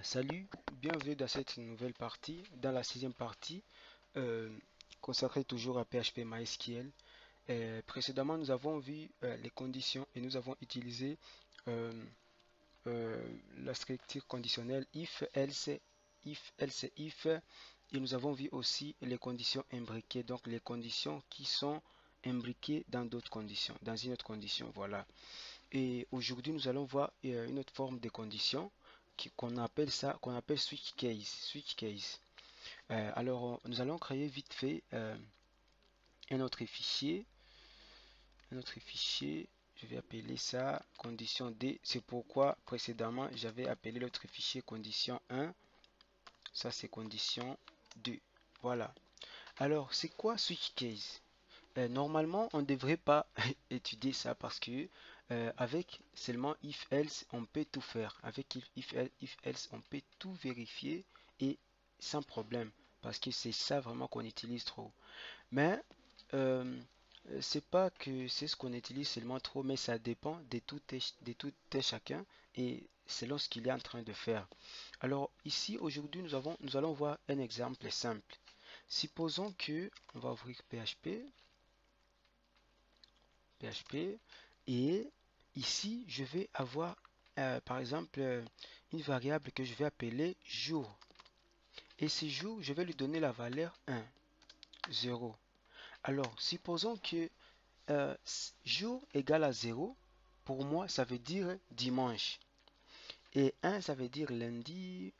Salut, bienvenue dans cette nouvelle partie, dans la sixième partie euh, consacrée toujours à PHP MySQL. Précédemment, nous avons vu les conditions et nous avons utilisé euh, la structure conditionnelle if, else, if, et nous avons vu aussi les conditions imbriquées, donc les conditions qui sont imbriquées dans d'autres conditions, dans une autre condition, voilà. Et aujourd'hui, nous allons voir une autre forme de condition qu'on appelle switch case. Switch case. Alors, nous allons créer vite fait un autre fichier. Un autre fichier. Je vais appeler ça condition D. C'est pourquoi précédemment, j'avais appelé l'autre fichier condition 1. Ça, c'est condition 2. Voilà. Alors, c'est quoi switch case? Normalement, on ne devrait pas étudier ça parce que avec seulement if else, on peut tout faire. Avec if else, on peut tout vérifier et sans problème parce que c'est ça vraiment qu'on utilise trop. Mais euh, c'est pas que c'est ce qu'on utilise seulement trop, mais ça dépend de tout et chacun et selon ce qu'il est en train de faire. Alors ici aujourd'hui nous allons voir un exemple simple. Supposons que on va ouvrir PHP et ici je vais avoir par exemple une variable que je vais appeler jour et ce jour je vais lui donner la valeur 1 0. Alors supposons que jour égale à 0 pour moi ça veut dire dimanche et 1 ça veut dire lundi,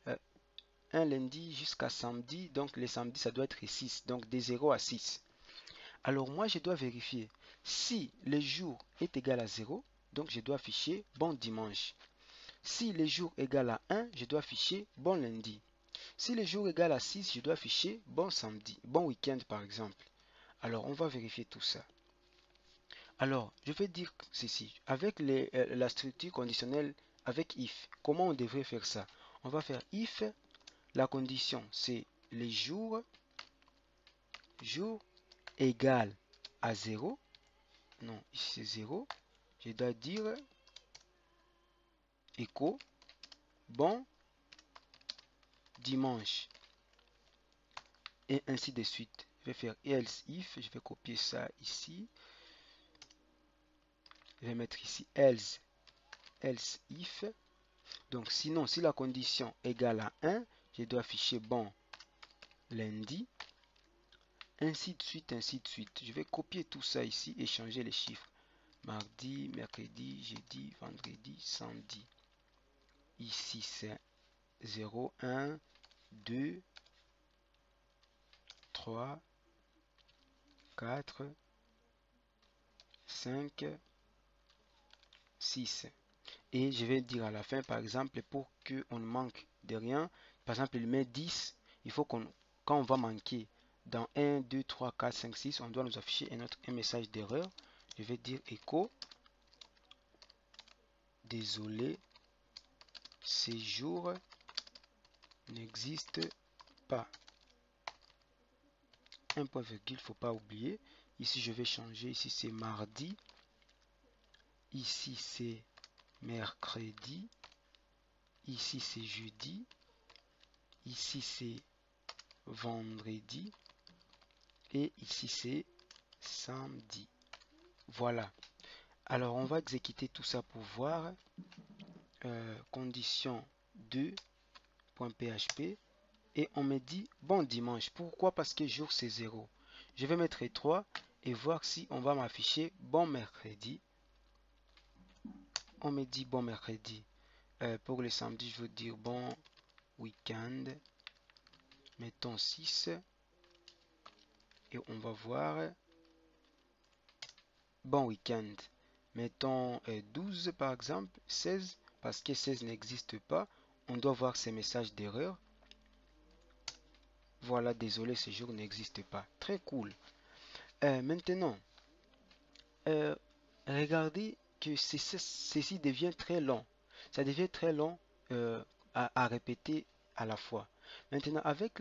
un lundi jusqu'à samedi, donc les samedis ça doit être 6, donc de 0 à 6. Alors moi, je dois vérifier si le jour est égal à 0, donc je dois afficher bon dimanche. Si le jour est égal à 1, je dois afficher bon lundi. Si le jour est égal à 6, je dois afficher bon samedi, bon week-end par exemple. Alors on va vérifier tout ça. Alors, je vais dire ceci. Avec la structure conditionnelle avec if, comment on devrait faire ça? On va faire if, la condition c'est les jours, jour égal à 0. Non, ici c'est 0. Je dois dire écho bon dimanche et ainsi de suite. Je vais faire else if, je vais copier ça ici. Je vais mettre ici else if. Donc sinon, si la condition égale à 1, je dois afficher bon lundi. Ainsi de suite, ainsi de suite. Je vais copier tout ça ici et changer les chiffres. Mardi, mercredi, jeudi, vendredi, samedi. Ici c'est 0, 1, 2, 3, 4, 5, 6. Et je vais dire à la fin, par exemple, pour qu'on ne manque de rien, par exemple, il met 10, il faut qu'on, quand on va manquer dans 1, 2, 3, 4, 5, 6, on doit nous afficher un message d'erreur. Je vais dire écho, désolé, ces jours n'existe pas. Un point virgule, faut pas oublier. Ici, je vais changer. Ici, c'est mardi. Ici, c'est mercredi. Ici, c'est jeudi. Ici, c'est vendredi. Et ici, c'est samedi. Voilà. Alors, on va exécuter tout ça pour voir. Condition 2.php. Et on me dit bon dimanche. Pourquoi? Parce que jour, c'est 0. Je vais mettre 3 et voir si on va m'afficher bon mercredi. On me dit bon mercredi. Pour le samedi, je veux dire bon week-end. Mettons 6. Et on va voir bon week-end. Mettons 12 par exemple, 16, parce que 16 n'existe pas. On doit voir ces messages d'erreur. Voilà, désolé, ce jour n'existe pas. Très cool. Maintenant, euh, regardez que ceci devient très long. Ça devient très long à répéter à la fois. Maintenant, avec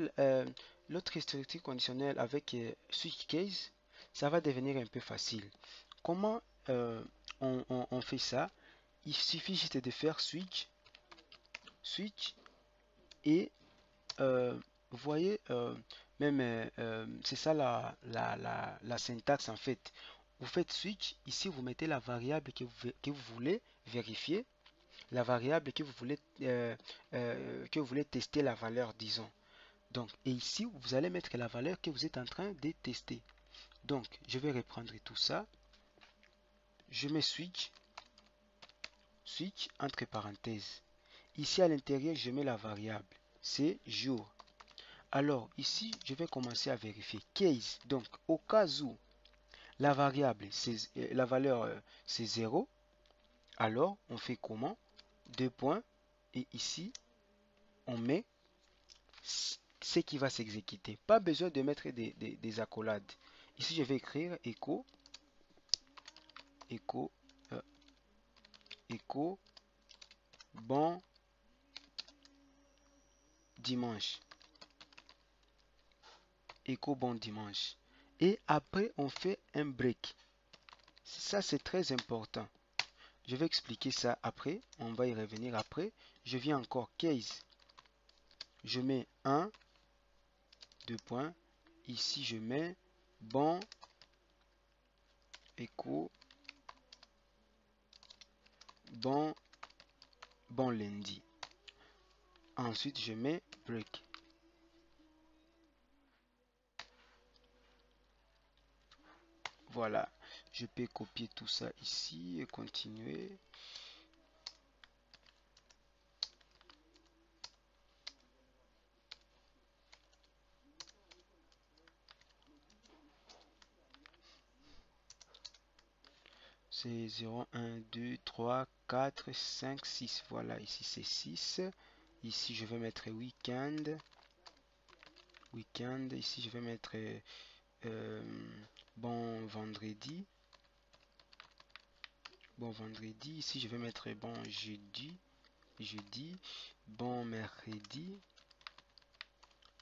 l'autre structure conditionnelle, avec switch case, ça va devenir un peu facile. Comment on fait ça? Il suffit juste de faire switch Et vous voyez, même c'est ça la syntaxe en fait. Vous faites switch, ici vous mettez la variable que vous voulez vérifier, la variable que vous voulez tester la valeur, disons. Donc, et ici, vous allez mettre la valeur que vous êtes en train de tester. Donc, je vais reprendre tout ça. Je mets switch, switch entre parenthèses. Ici, à l'intérieur, je mets la variable. C'est jour. Alors, ici, je vais commencer à vérifier. Case, donc, au cas où la variable, la valeur, c'est 0, alors, on fait comment? Deux points. Et ici, on met ce qui va s'exécuter. Pas besoin de mettre des accolades. Ici, je vais écrire echo, echo, euh, echo, bon dimanche. Echo, bon dimanche. Et après, on fait un break. Ça, c'est très important. Je vais expliquer ça après. On va y revenir après. Je viens encore case. Je mets 1, 2 points. Ici, je mets bon, echo, bon, bon lundi. Ensuite, je mets break. Voilà. Je peux copier tout ça ici et continuer. C'est 0, 1, 2, 3, 4, 5, 6. Voilà, ici c'est 6. Ici, je vais mettre week-end. Week-end. Ici, je vais mettre bon vendredi. Bon vendredi. Ici, je vais mettre bon jeudi. Jeudi. Bon mercredi.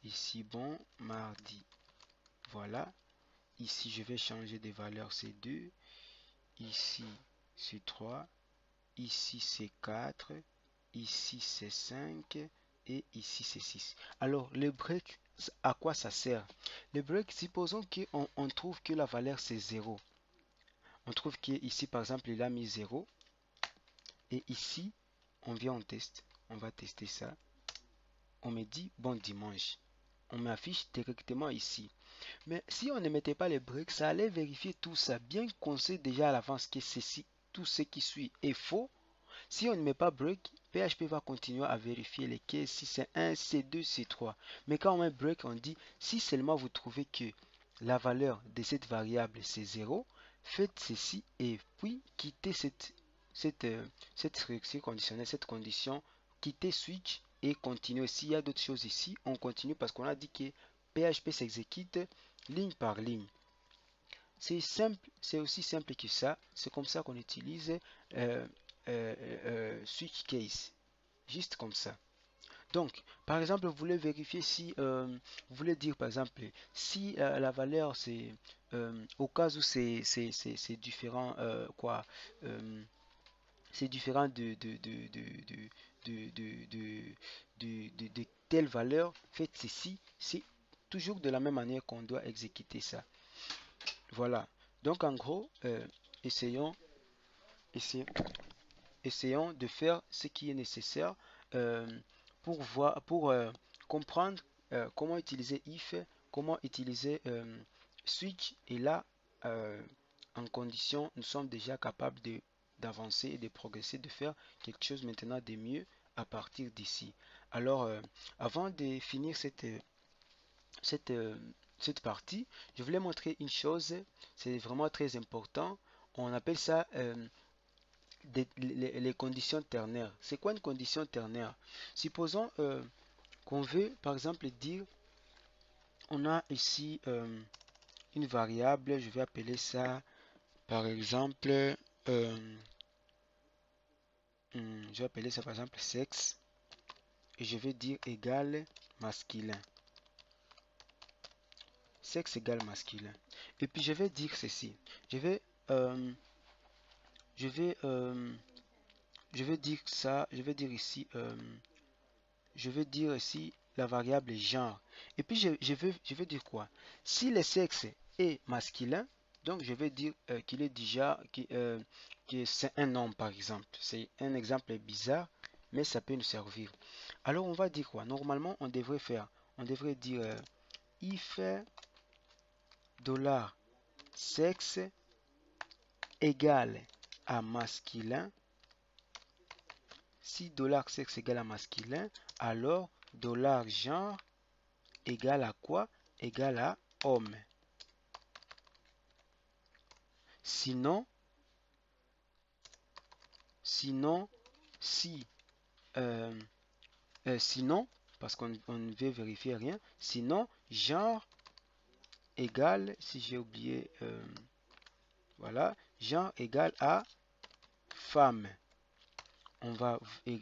Ici, bon mardi. Voilà. Ici, je vais changer des valeurs. C'est 2. Ici, c'est 3. Ici, c'est 4. Ici, c'est 5. Et ici, c'est 6. Alors, le break, à quoi ça sert? Le break, supposons qu'on trouve que la valeur, c'est 0. On trouve qu'ici, par exemple, il a mis 0. Et ici, on vient, on teste. On va tester ça. On me dit, bon dimanche. On m'affiche directement ici. Mais si on ne mettait pas les breaks, ça allait vérifier tout ça. Bien qu'on sait déjà à l'avance que ceci, tout ce qui suit est faux. Si on ne met pas break, PHP va continuer à vérifier les cases si c'est 1, si c'est 2, si c'est 3. Mais quand on met break, on dit si seulement vous trouvez que la valeur de cette variable c'est 0, faites ceci et puis quittez cette structure conditionnelle, cette condition, quittez switch et continuez. S'il y a d'autres choses ici, on continue parce qu'on a dit que PHP s'exécute ligne par ligne. C'est simple, c'est aussi simple que ça. C'est comme ça qu'on utilise euh, switch case. Juste comme ça. Donc, par exemple, vous voulez vérifier si, vous voulez dire par exemple, si la valeur c'est, au cas où c'est différent, quoi, c'est différent de telle valeur, faites ceci, c'est toujours de la même manière qu'on doit exécuter ça. Voilà. Donc en gros, essayons, essayons, essayons de faire ce qui est nécessaire euh, pour comprendre comment utiliser if, comment utiliser switch. Et là, euh, en condition, nous sommes déjà capables d'avancer et de progresser, de faire quelque chose maintenant de mieux à partir d'ici. Alors, avant de finir cette, euh, cette partie, je voulais montrer une chose, c'est vraiment très important. On appelle ça les conditions ternaires. C'est quoi une condition ternaire? Supposons qu'on veut, par exemple, dire, on a ici une variable, je vais appeler ça, par exemple, je vais appeler ça, par exemple, sexe, et je vais dire égal masculin. Sexe égale masculin. Et puis je vais dire ceci. Je vais, euh, je vais, je vais dire ça. Je vais dire ici je vais dire ici la variable genre. Et puis je veux dire quoi? Si le sexe est masculin, donc je vais dire qu'il est déjà, que c'est un homme par exemple. C'est un exemple bizarre, mais ça peut nous servir. Alors on va dire quoi? Normalement on devrait dire if dollar sexe égale à masculin. Si dollar sexe égale à masculin, alors dollar genre égale à quoi? Égale à homme. Sinon, sinon, si, euh, sinon, parce qu'on ne veut vérifier rien, sinon, genre égale, si j'ai oublié, voilà, genre égale à femme. On va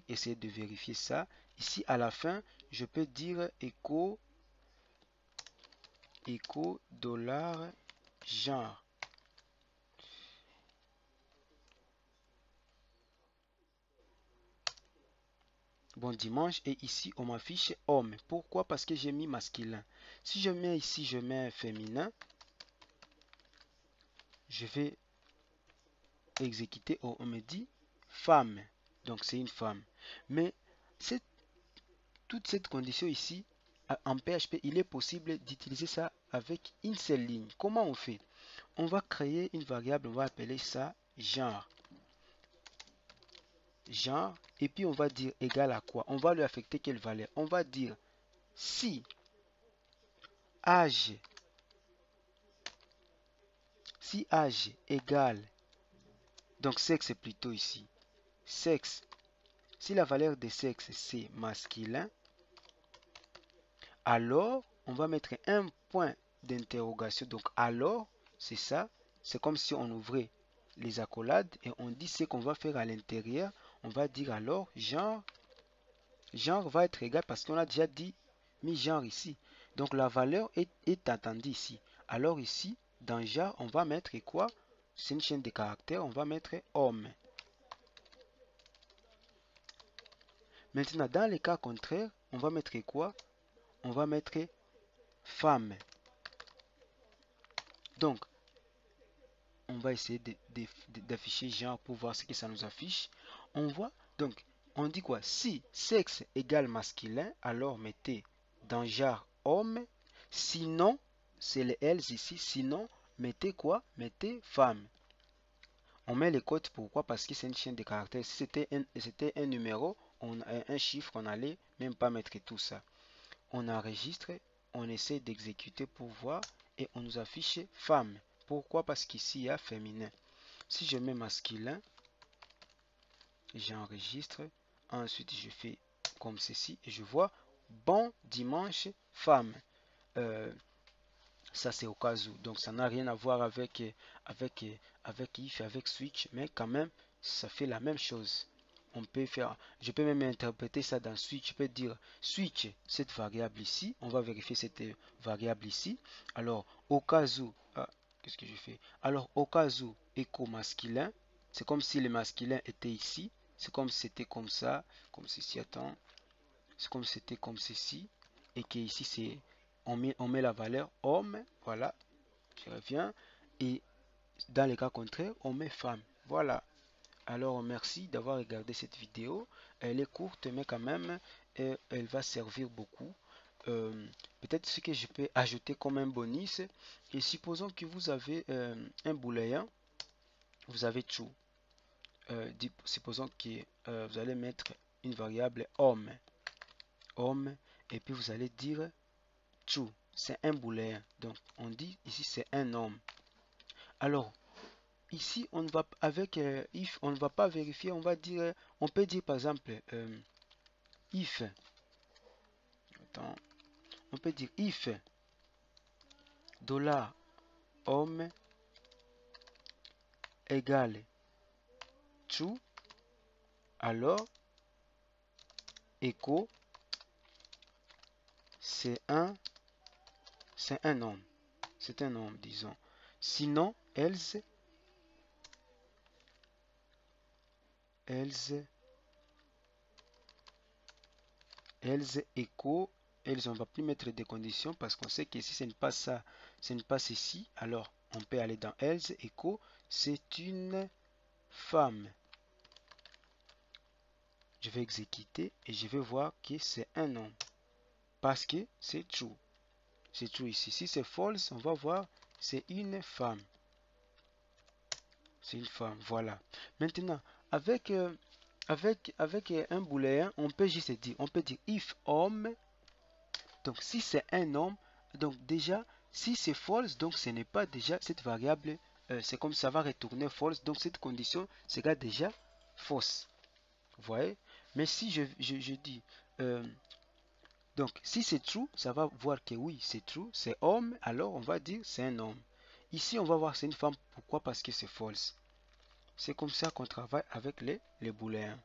essayer de vérifier ça. Ici, à la fin, je peux dire écho dollar genre. Bon dimanche, et ici on m'affiche homme. Pourquoi? Parce que j'ai mis masculin. Si je mets ici, je mets féminin, je vais exécuter, on me dit femme. Donc c'est une femme. Mais cette, toute cette condition ici, en PHP, il est possible d'utiliser ça avec une seule ligne. Comment on fait? On va créer une variable, on va appeler ça genre. Genre, et puis on va dire égal à quoi? On va lui affecter quelle valeur? On va dire si âge, si âge égale, donc sexe plutôt ici, sexe, si la valeur de sexe c'est masculin, alors on va mettre un point d'interrogation. Donc alors, c'est ça, c'est comme si on ouvrait les accolades et on dit ce qu'on va faire à l'intérieur. On va dire alors genre, genre va être égal parce qu'on a déjà dit mis genre ici. Donc la valeur est attendue ici. Alors ici, dans genre, on va mettre quoi? C'est une chaîne de caractères, on va mettre homme. Maintenant, dans les cas contraires, on va mettre quoi? On va mettre femme. Donc, on va essayer d'afficher genre pour voir ce que ça nous affiche. On voit, donc, on dit quoi? Si sexe égale masculin, alors mettez dans genre homme. Sinon, c'est les else ici. Sinon, mettez quoi? Mettez femme. On met les codes, pourquoi? Parce que c'est une chaîne de caractères. Si c'était un numéro, un chiffre, on n'allait même pas mettre tout ça. On enregistre, on essaie d'exécuter pour voir et on nous affiche femme. Pourquoi? Parce qu'ici, il y a féminin. Si je mets masculin, j'enregistre. Ensuite, je fais comme ceci et je vois bon dimanche femme. Euh, Ça, c'est au cas où. Donc, ça n'a rien à voir avec, avec if, avec switch, mais quand même, ça fait la même chose. On peut faire, je peux même interpréter ça dans switch. Je peux dire switch cette variable ici. On va vérifier cette variable ici. Alors, au cas où, qu'est-ce que je fais? Alors, au cas où écho masculin, c'est comme si le masculin était ici. C'est comme si c'était comme ça, comme ceci. Attends, c'est comme si c'était comme ceci, et que ici c'est on met la valeur homme, voilà, je reviens, et dans les cas contraires, on met femme, voilà. Alors merci d'avoir regardé cette vidéo, elle est courte mais quand même elle va servir beaucoup. Euh, Peut-être ce que je peux ajouter comme un bonus, et supposons que vous avez un booléen, vous avez true. Supposons que vous allez mettre une variable homme, homme, et puis vous allez dire true, c'est un booléen. Donc on dit ici c'est un homme. Alors ici on va avec if, on ne va pas vérifier, on va dire, on peut dire par exemple if, attends, on peut dire if dollar homme égale true, alors echo c'est un homme, c'est un homme disons. Sinon else else echo, else on va plus mettre des conditions parce qu'on sait que si ce n'est pas ça, ce n'est pas ceci, alors on peut aller dans else echo, c'est une femme. Je vais exécuter et je vais voir que c'est un homme parce que c'est true. C'est true ici. Si c'est false, on va voir c'est une femme. C'est une femme, voilà. Maintenant, avec un booléen, on peut juste dire, on peut dire if homme. Donc si c'est un homme, donc déjà, si c'est false, donc ce n'est pas déjà cette variable, c'est comme ça va retourner false, donc cette condition sera déjà fausse. Vous voyez? Mais si je dis, donc si c'est true, ça va voir que oui, c'est true, c'est homme, alors on va dire c'est un homme. Ici, on va voir c'est une femme. Pourquoi? Parce que c'est false. C'est comme ça qu'on travaille avec les booléens.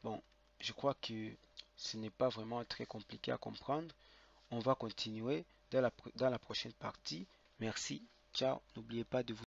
Bon, je crois que ce n'est pas vraiment très compliqué à comprendre. On va continuer dans la prochaine partie. Merci. Ciao. N'oubliez pas de vous